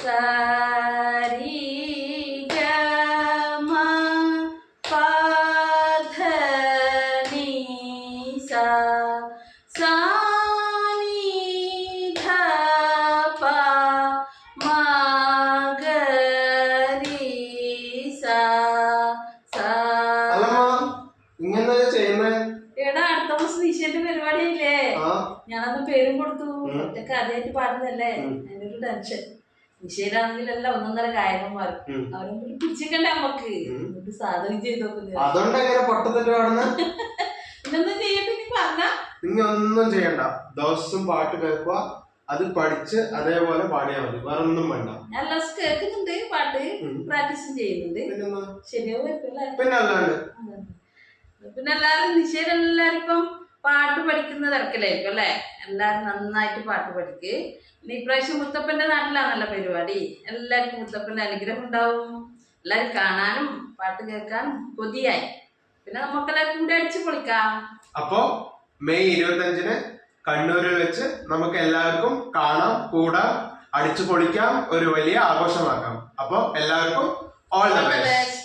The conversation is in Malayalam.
സാരി ഗമ പധ നീ സാ സാ നീ ധ പ മ ഗ രി സാ സാ. ഇങ്ങനെ ചെയ്യുന്നേ എടാ അടുത്ത മാസം നിശേന്റെ പരിപാടിയില്ലേ, ഞാനന്ന് പേരും കൊടുത്തു. ഒറ്റക്ക് ആദ്യമായിട്ട് പാടുന്നല്ലേ, അതിന്റെ ഒരു ടെൻഷൻ. നിശയിലാണെങ്കിലല്ല ഒന്നൊന്നര ഗായകന്മാരും അവരും കൂടി പിടിച്ചിക്കണ്ടേ നമ്മക്ക്, എന്നിട്ട് സാധനം ചെയ്ത് നോക്കുന്നത്. പിന്നൊന്നും ചെയ്യട്ടെ നീ പറഞ്ഞ. ഒന്നും ചെയ്യണ്ട, ദിവസം പാട്ട് കേൾക്കുക, അത് പഠിച്ച് അതേപോലെ പാടിയാൽ മതി, വേറെ ഒന്നും വേണ്ട. ഞാൻ കേൾക്കുന്നുണ്ട്, പാട്ട് പ്രാക്ടീസും ചെയ്യുന്നുണ്ട്. ശരിയാവുമായിരിക്കും. പിന്നെ അല്ലാണ്ട് പിന്നെ എല്ലാരും നിശയിലെല്ലാരും ഇപ്പം പാട്ട് പഠിക്കുന്ന തിരക്കിലായിരിക്കും അല്ലെ. എല്ലാരും നന്നായിട്ട് പാട്ട് പഠിക്ക്. ഇനി ഇപ്രാവശ്യം മുത്തപ്പന്റെ നാട്ടിലാണല്ലോ പരിപാടി. എല്ലാവർക്കും മുത്തപ്പന്റെ അനുഗ്രഹം ഉണ്ടാവും. എല്ലാരും കാണാനും പാട്ട് കേൾക്കാനും കൊതിയായി. പിന്നെ നമുക്കെല്ലാവർക്കും കൂടി അടിച്ചു പൊളിക്കാം. അപ്പോ മെയ് 25-ന് കണ്ണൂരിൽ വെച്ച് നമുക്ക് എല്ലാവർക്കും കാണാം, കൂടാം, അടിച്ചു പൊളിക്കാം, ഒരു വലിയ ആഘോഷമാക്കാം. അപ്പൊ എല്ലാവർക്കും ഓൾ ദ ബെസ്റ്റ്.